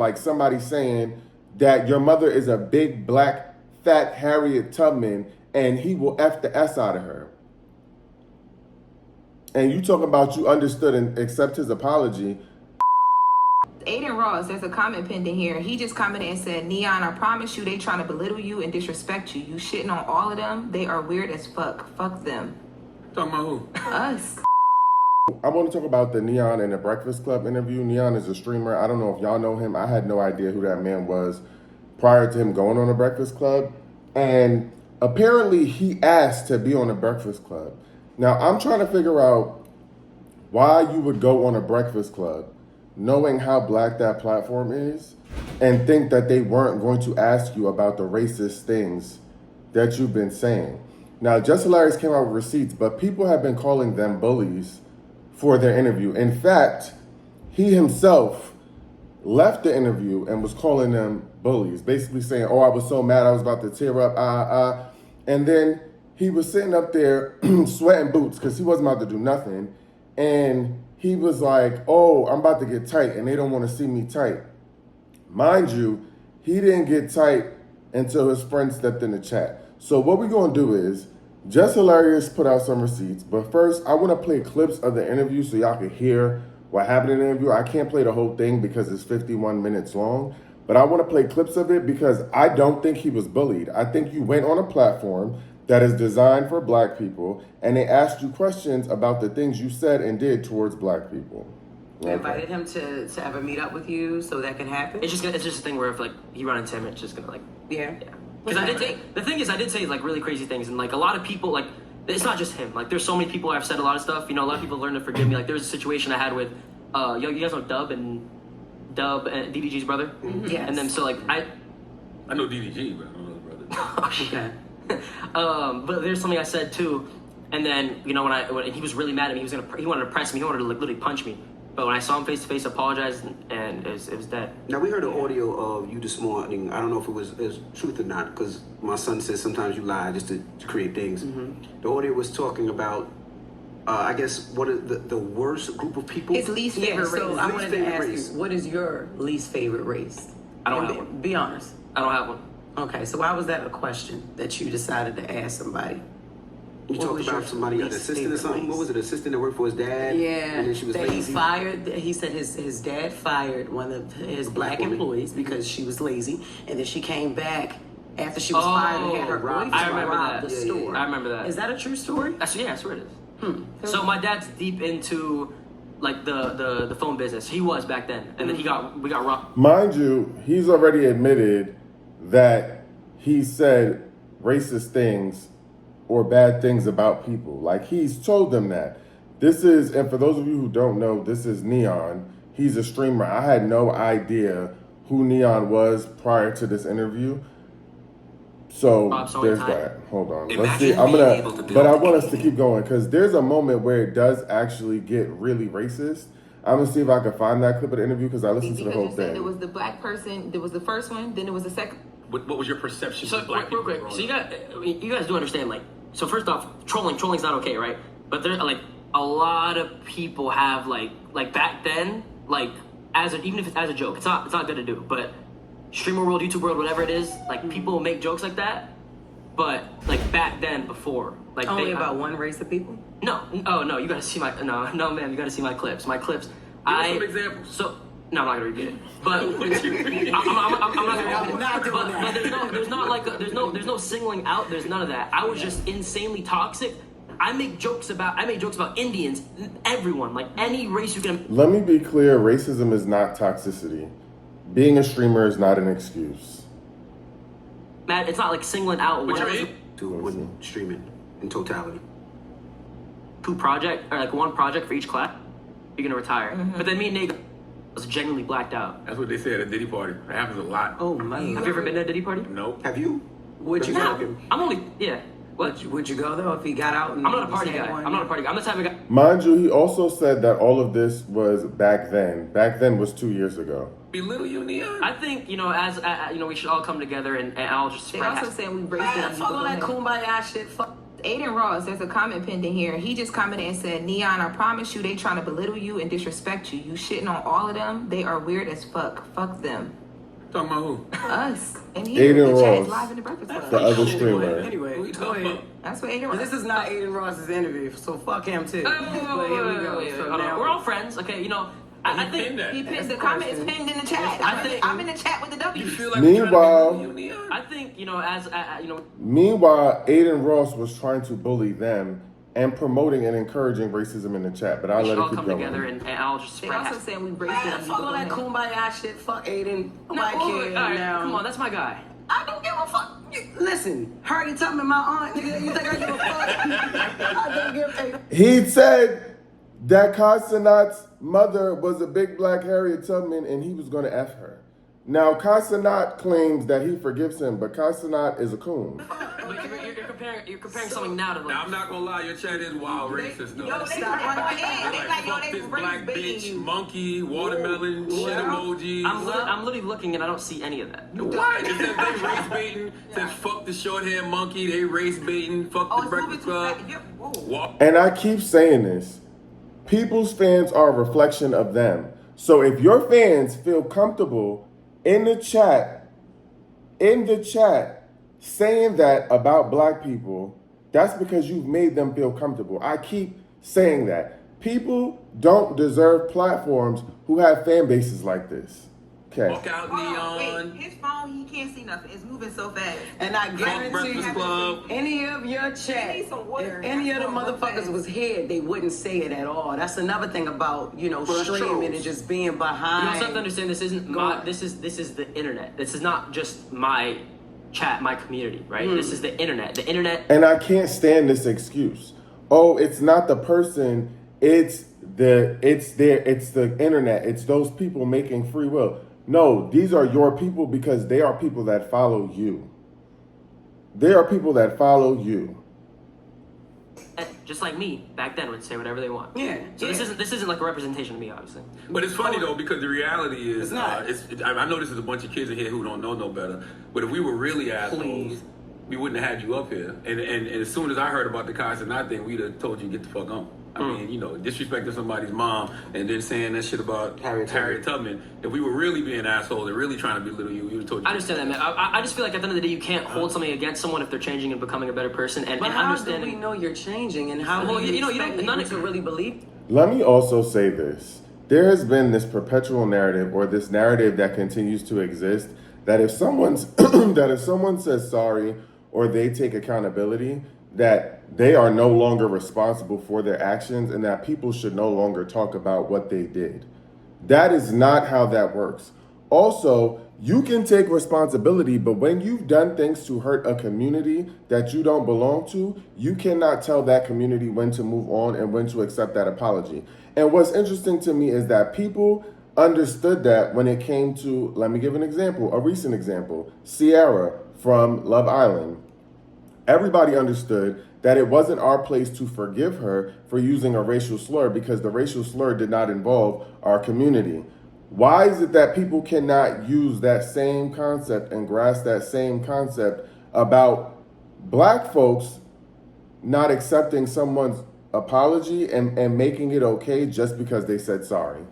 like somebody saying that your mother is a big, black, fat Harriet Tubman and he will F the S out of her. And you talking about you understood and accept his apology. Aiden Ross, there's a comment pending here. He just commented and said, N3on, I promise you they trying to belittle you and disrespect you. You shitting on all of them. They are weird as fuck. Fuck them. Talking about who? Us. I want to talk about the N3on and the Breakfast Club interview. N3on is a streamer. I don't know if y'all know him. I had no idea who that man was prior to him going on the Breakfast Club. And apparently he asked to be on the Breakfast Club. Now, I'm trying to figure out why you would go on a Breakfast Club knowing how black that platform is and think that they weren't going to ask you about the racist things that you've been saying. Now, Jess Hilarious came out with receipts, but people have been calling them bullies for their interview. In fact, he himself left the interview and was calling them bullies, basically saying, oh, I was so mad I was about to tear up, And then he was sitting up there sweating boots because he wasn't about to do nothing. And he was like, oh, I'm about to get tight and they don't want to see me tight. Mind you, he didn't get tight until his friend stepped in the chat. So what we're going to do is, Jess Hilarious put out some receipts, but first I want to play clips of the interview so y'all can hear what happened in the interview. I can't play the whole thing because it's 51 minutes long, but I want to play clips of it because I don't think he was bullied. I think you went on a platform that is designed for black people, and they asked you questions about the things you said and did towards black people. You invited him to have a meet up with you so that can happen? It's just a thing where if like he run into him, it's just gonna like Yeah. Because the thing is I did say like really crazy things, and like a lot of people, like it's not just him. Like there's so many people I've said a lot of stuff. You know, a lot of people learn to forgive me. Like there was a situation I had with you guys know Dub and DDG's brother. Mm-hmm. Yes. And then so like I know DDG, but I don't know his brother. Oh shit. But there's something I said too, and then you know when he was really mad at me, he wanted to press me, he wanted to like literally punch me. But when I saw him face to face, apologized, and it was dead. Now we heard an audio of you this morning. I don't know if it was truth or not, because my son says sometimes you lie just to create things. Mm-hmm. The audio was talking about, I guess, what is the worst group of people? His least favorite race. So I wanted to ask you, what is your least favorite race? I don't have one. Be honest. I don't have one. Okay, so why was that a question that you decided to ask somebody? You talked about somebody, an assistant or something? What was it, assistant that worked for his dad? Yeah, and then she was that lazy? he fired, he said his dad fired one of his black employees because she was lazy, and then she came back after she was fired and had her boyfriend rob the store. I remember that. Is that a true story? I swear it is. So my dad's deep into like the phone business. He was back then, and then we got robbed. Mind you, he's already admitted that he said racist things or bad things about people. Like, he's told them that. This is, and for those of you who don't know, this is N3on. He's a streamer. I had no idea who N3on was prior to this interview. So there's that. Hold on. Let's see. But I want us to keep going because there's a moment where it does actually get really racist. I'm gonna see if I can find that clip of the interview because I listened to the whole thing. Said there was the black person. There was the first one. Then there was the second. What was your perception of black people? Real quick. So you guys do understand, like, so first off, trolling's not okay, right? But there, like, a lot of people have like back then, like, even if it's as a joke, it's not good to do. But streamer world, YouTube world, whatever it is, like, people make jokes like that. But like back then, before, like, only about one race of people. No, no, you gotta see my no, ma'am, you gotta see my clips. My clips. Give us some examples. So. No, I'm not gonna repeat it. But I'm not gonna. But there's no singling out. There's none of that. I was just insanely toxic. I made jokes about Indians, everyone, like any race you can. Let me be clear: racism is not toxicity. Being a streamer is not an excuse. Matt, it's not like singling out. When streaming in totality. One project for each class. You're gonna retire. Mm-hmm. But then me and Nate was genuinely blacked out. That's what they say at a Diddy party. It happens a lot. Oh man. Have you ever been to a Diddy party? Nope. Have you? Would you go? I'm only, yeah. What? Would you go though if he got out? And I'm not a party guy. I'm not a party guy. I'm the type of guy. Mind you, he also said that all of this was back then. Back then was 2 years ago. Belittle you, N3on? I think, as we should all come together and I'll just. They also saying we break down. Fuck all that kumbaya shit. Fuck Aiden Ross, there's a comment pending here. He just commented and said, N3on, I promise you they trying to belittle you and disrespect you. You shitting on all of them. They are weird as fuck. Fuck them. Talking about who? Us. And he Aiden the chat Ross. is live in the Breakfast Club. The other streamer. Anyway, Who you go talking ahead. about? That's what Aiden Ross. But this is not Aiden Ross's interview, so fuck him too. But here we go. So Hold on. now We're all friends, okay? You know, I He think pinned that. He pinned the comment is pinned in the chat. I'm in the chat with the W. You feel like Meanwhile- we're trying to be you, I think you know as you know. Meanwhile, Aiden Ross was trying to bully them and promoting and encouraging racism in the chat, but I'll We let should it all keep come going. together and I'll just They spread also half. saying we break Man, them. fuck all that kumbaya shit. Fuck Aiden. Nobody all cares right, now. come on, that's my guy. I don't give a fuck. Listen, Harriet Tubman, my aunt. Nigga, you think I give a fuck? I don't give a. He said that Casanat's mother was a big black Harriet Tubman and he was going to F her. Now, Casanat claims that he forgives him, but Casanat is a coon. But you're comparing something now to like. Now I'm not gonna lie, your chat is wild racist though. Yo, they Stop right there. They Like, like, yo, fuck they this black race bitch, baiting you. monkey, watermelon, shit emojis. I'm literally looking and I don't see any of that. What? It says they race baiting. It says fuck the short hair monkey. They race baiting. Fuck Oh, the it's Breakfast moving too Club. fast. Whoa. Walk. And I keep saying this. People's fans are a reflection of them. So if your fans feel comfortable in the chat saying that about black people, that's because you've made them feel comfortable. I keep saying that. People don't deserve platforms who have fan bases like this. Okay. Walk out Hold on, neon. wait. His phone, he can't see nothing. It's moving so fast. And I guarantee Breakfast you, Club. any of your chat, need some water. if any of the That's what I'm motherfuckers saying. was here, they wouldn't say it at all. That's another thing about, Well, that's streaming trolls. and just being You behind. also have to understand this isn't Go my on. this is the internet. This is not just my chat, my community, right? This is the internet. The internet And I can't stand this excuse. Oh, it's not the person, it's the internet. It's those people making free will. No, these are your people because they are people that follow you. They are people that follow you. just like me back then would say whatever they want. Yeah, So yeah. this isn't like a representation of me, obviously. But it's funny though because the reality is, It's not. I know this is a bunch of kids in here who don't know no better. But if we were really assholes, Please. we wouldn't have had you up here. And as soon as I heard about the Casanat thing, we'd have told you get the fuck on. I mean, disrespecting somebody's mom and then saying that shit about Harriet Tubman. If we were really being assholes and really trying to belittle you, we would have told you. I understand that, man. I just feel like at the end of the day, you can't hold something against someone if they're changing and becoming a better person. And, But and how understanding. do we know you're changing, and how Well, do you, you know, you expect don't- none people of- to really believe? Let me also say this. There has been this perpetual narrative or this narrative that continues to exist that if someone's that if someone says sorry or they take accountability, that they are no longer responsible for their actions and that people should no longer talk about what they did. That is not how that works. Also, you can take responsibility, but when you've done things to hurt a community that you don't belong to, you cannot tell that community when to move on and when to accept that apology. And what's interesting to me is that people understood that when it came to, let me give an example, a recent example, Sierra from Love Island. Everybody understood that it wasn't our place to forgive her for using a racial slur because the racial slur did not involve our community. Why is it that people cannot use that same concept and grasp that same concept about black folks not accepting someone's apology and making it okay just because they said sorry?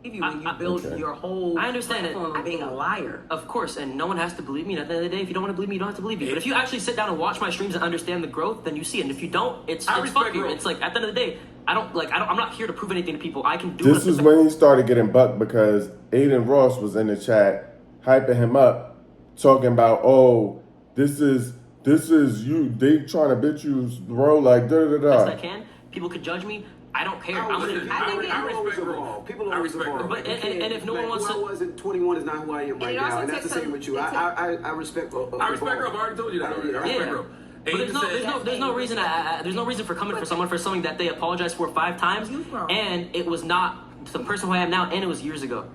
When you build Okay. your whole I understand it. platform on being a liar. Of course, and no one has to believe me. And at the end of the day, if you don't want to believe me, you don't have to believe me. But if you actually sit down and watch my streams and understand the growth, then you see it. And if you don't, it's I respect fuck you. you. It's like at the end of the day, I'm not here to prove anything to people. I can do. This is when he started getting bucked because Aiden Ross was in the chat hyping him up, talking about, oh, this is you. They trying to bitch you, bro. Like da da da best I da. can. People could judge me. I don't care. I'm listen, gonna. I respect People growth. evolve. People I always respect evolve. growth. And if no one wants who to- I was at 21 is not who I am right it now, also and that's the takes same a- with you. it I respect. I respect growth. I already told you that already. I respect Yeah. growth. But there's no reason. There's no reason for coming for someone for something that they apologized for 5 times, and it was not the person who I am now, and it was years ago.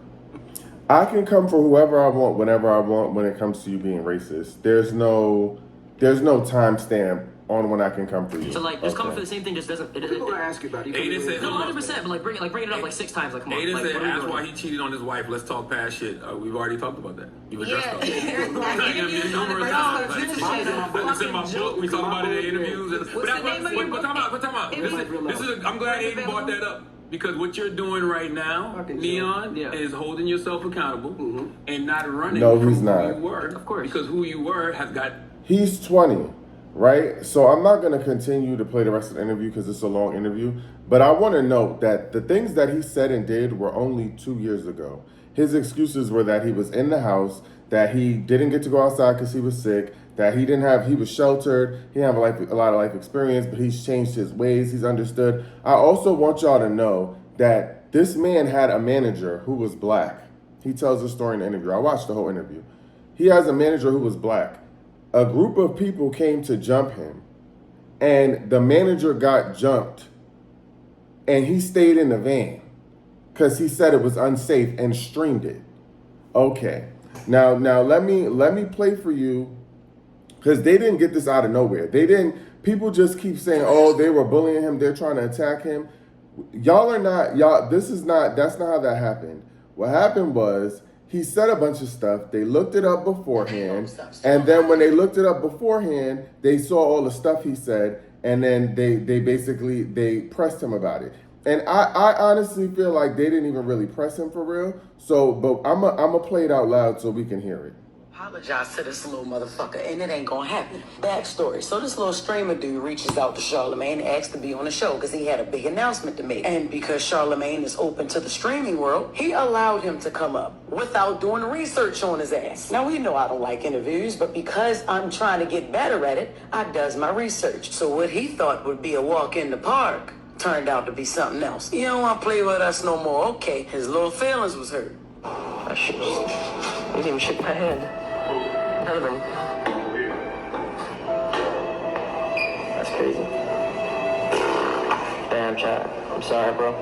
I can come for whoever I want, whenever I want, when it comes to you being racist. There's no timestamp on when I can come for you. So like, just coming for the same thing just doesn't. People gonna ask you about it. Aiden said, No, 100%. But like, bring it up like 6 times. Like, come on. Aiden Like, said, what are we ask doing? why he cheated on his wife. Let's talk past shit. We've already talked about that. You addressed Yeah. that. Numerous times. It's in my book. We talk about it in interviews. What's the name of your book? But time out. I'm glad Aiden brought that up. Because what you're doing right now, N3on, is holding yourself accountable and not running No, from he's who not. you were. Of course. Because who you were has got... He's 20, right? So I'm not going to continue to play the rest of the interview because it's a long interview. But I want to note that the things that he said and did were only 2 years ago. His excuses were that he was in the house, that he didn't get to go outside because he was sick, that he was sheltered, he didn't have a lot of life experience, but he's changed his ways, he's understood. I also want y'all to know that this man had a manager who was black. He tells the story in the interview. I watched the whole interview. He has a manager who was black. A group of people came to jump him, and the manager got jumped, and he stayed in the van because he said it was unsafe and streamed it. Okay, now let me play for you, because they didn't get this out of nowhere. People just keep saying, oh, they were bullying him, they're trying to attack him. That's not how that happened. What happened was, he said a bunch of stuff, they looked it up beforehand, and then when they looked it up beforehand, they saw all the stuff he said, and then they pressed him about it. And I honestly feel like they didn't even really press him for real. So, but I'm gonna play it out loud so we can hear it. Apologize to this little motherfucker, and it ain't gonna happen. Backstory. So this little streamer dude reaches out to Charlamagne and asks to be on the show because he had a big announcement to make. And because Charlamagne is open to the streaming world, he allowed him to come up without doing research on his ass. Now, we know I don't like interviews, but because I'm trying to get better at it, I does my research. So what he thought would be a walk in the park turned out to be something else. You don't want to play with us no more. Okay, his little feelings was hurt. I should just... You didn't even shake my hand. That's crazy. Damn, Chad. I'm sorry, bro.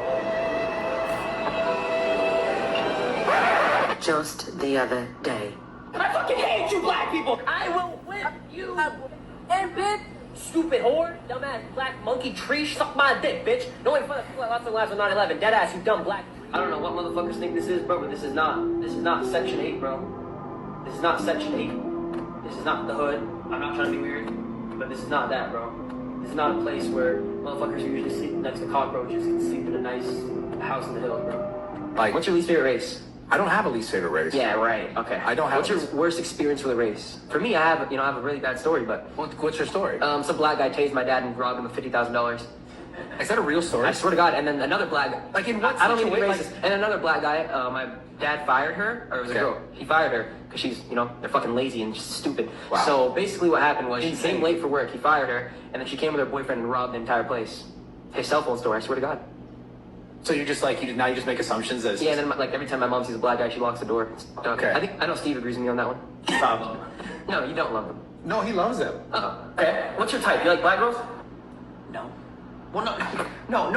Just the other day. I fucking hate you black people! I will whip you! And bitch! Stupid whore! Dumbass black monkey tree! Suck my dick, bitch! No way for lots of lives on 9/11. Deadass, you dumb black. I don't know what motherfuckers think this is, bro, but this is not Section 8, bro. This is not Section 8. This is not the hood. I'm not trying to be weird, but this is not that, bro. This is not a place where motherfuckers who usually sleep next to cockroaches can sleep in a nice house in the hills, bro. Like, what's your least favorite race? I don't have a least favorite race. Yeah, right. Okay. I don't have. What's your worst experience with a race? For me, I have a really bad story, but What's your story? some black guy tased my dad and robbed him of $50,000. Is that a real story? I swear to God. And then another black, Like in what I don't even be situation? racist. And another black guy, my dad fired her, or it was a Okay. girl. He fired her because she's, they're fucking lazy and just stupid. Wow. So basically, what happened was she Insane. came late for work. He fired her, and then she came with her boyfriend and robbed the entire place. His cell phone store. I swear to God. So you just now you just make assumptions as Yeah. And then like every time my mom sees a black guy, she locks the door. Okay. I know Steve agrees with me on that one. No, you don't love him. No, he loves them. Oh, okay. What's your type? You like black girls? No. Well, no,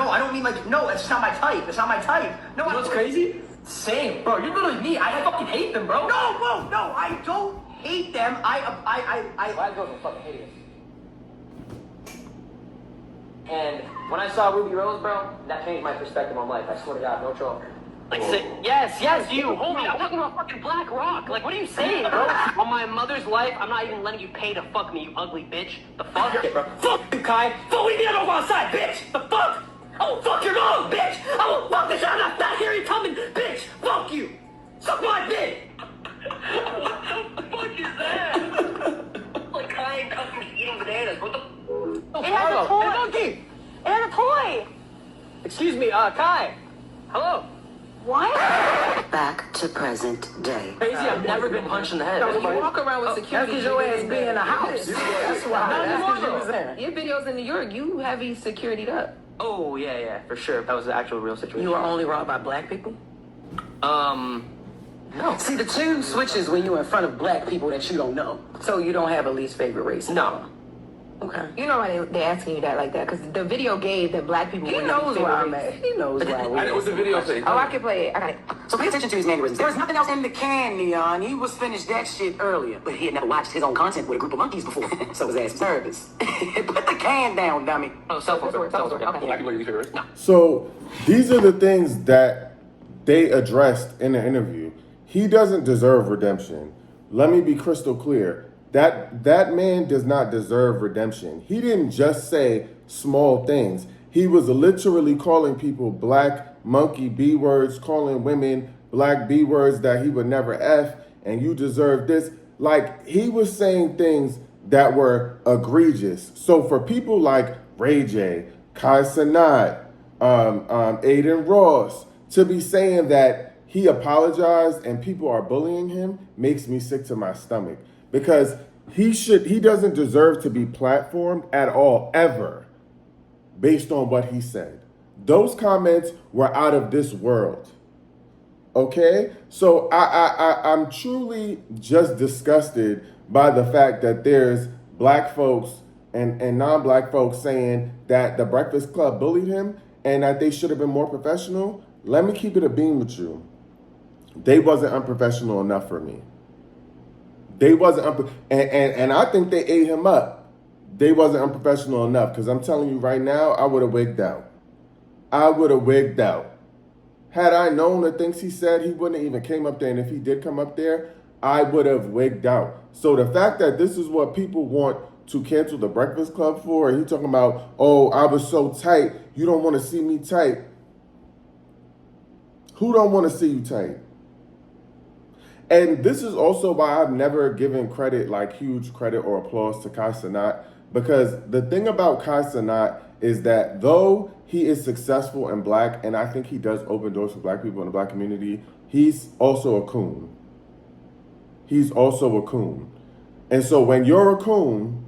I don't mean like, no, it's not my type. It's not my type. No, You know what's crazy? Same, bro. You're literally me. I fucking hate them, bro. No, I don't hate them. Black girls are fucking hideous. And when I saw Ruby Rose, bro, that changed my perspective on life. I swear to God, no troll. Like, yes, you. Hold me. I'm talking about fucking Black Rock. Like, what are you saying, bro? On my mother's life, I'm not even letting you pay to fuck me, you ugly bitch. The fuck? Bro. Fuck you, Kai. Fuck me, I don't go outside, bitch. The fuck? I will fuck your dog, bitch. I will fuck this out. I'm not fat, hairy, coming, bitch. Fuck you. Suck my dick. What the fuck is that? Like, Kai ain't coming eating bananas. What the? It has a toy. It has a toy. Excuse me, Kai. Hello. What? Back to present day. Crazy, I've never been punched in the head. You walk around with security because your ass be in the house. That's why. That's because you was there. Your videos in New York, you heavy securityed up. Oh, yeah, for sure. That was the actual real situation. You were only robbed by black people? No. See, the tune switches when you're in front of black people that you don't know. So you don't have a least favorite race. No. Okay. You know why they asking you that like that? Because the video gave that black people. He were knows not where I'm favorites. at. He knows where I'm I know what the video say. Oh, I can play it. I got it. So pay attention to his mannerisms. There was nothing else in the can, Neon. He was finished that shit earlier. But he had never watched his own content with a group of monkeys before. So his ass was nervous. Put the can down, dummy. Oh, self-worth. Okay. Black people are your favorites? No. So these are the things that they addressed in the interview. He doesn't deserve redemption. Let me be crystal clear. That man does not deserve redemption. He didn't just say small things. He was literally calling people black monkey B words, calling women black B words that he would never F, and you deserve this. Like, he was saying things that were egregious. So for people like Ray J, Kai Cenat, Aiden Ross, to be saying that he apologized and people are bullying him makes me sick to my stomach, because he doesn't deserve to be platformed at all, ever, based on what he said. Those comments were out of this world. Okay? So I'm truly just disgusted by the fact that there's black folks and non-black folks saying that the Breakfast Club bullied him and that they should have been more professional. Let me keep it a beam with you. They wasn't unprofessional enough for me. They wasn't and I think they ate him up. They wasn't unprofessional enough, because I'm telling you right now, I would have wigged out. Had I known the things he said, he wouldn't have even came up there. And if he did come up there, I would have wigged out. So the fact that this is what people want to cancel the Breakfast Club for, and he talking about, oh, I was so tight, you don't want to see me tight. Who don't want to see you tight? And this is also why I've never given credit, like huge credit or applause, to Kai Cenat, because the thing about Kai Cenat is that though he is successful and black, and I think he does open doors for black people in the black community, he's also a coon. And so when you're a coon,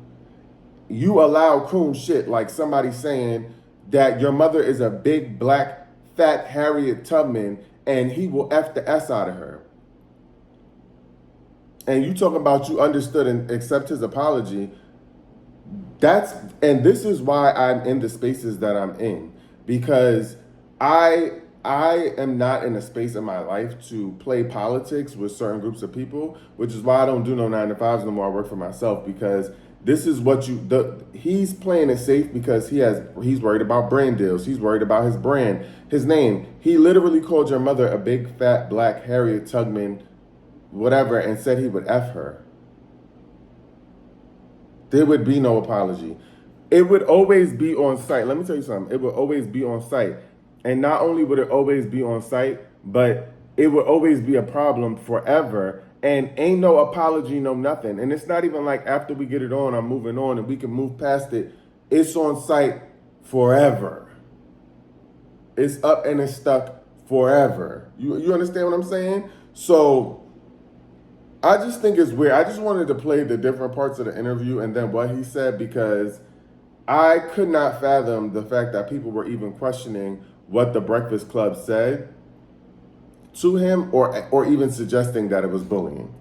you allow coon shit, like somebody saying that your mother is a big black fat Harriet Tubman and he will F the S out of her. And you talking about you understood and accept his apology. And this is why I'm in the spaces that I'm in, because I am not in a space in my life to play politics with certain groups of people, which is why I don't do no 9-to-5s no more. I work for myself, because this is what he's playing it safe because he's worried about brand deals. He's worried about his brand, his name. He literally called your mother a big fat black Harriet Tubman, whatever, and said he would F her. There would be no apology. It would always be on site. Let me tell you something. It would always be on site. And not only would it always be on site, but it would always be a problem forever. And ain't no apology, no nothing. And it's not even like after we get it on, I'm moving on and we can move past it. It's on site forever. It's up and it's stuck forever. You understand what I'm saying? So I just think it's weird. I just wanted to play the different parts of the interview and then what he said, because I could not fathom the fact that people were even questioning what the Breakfast Club said to him or even suggesting that it was bullying.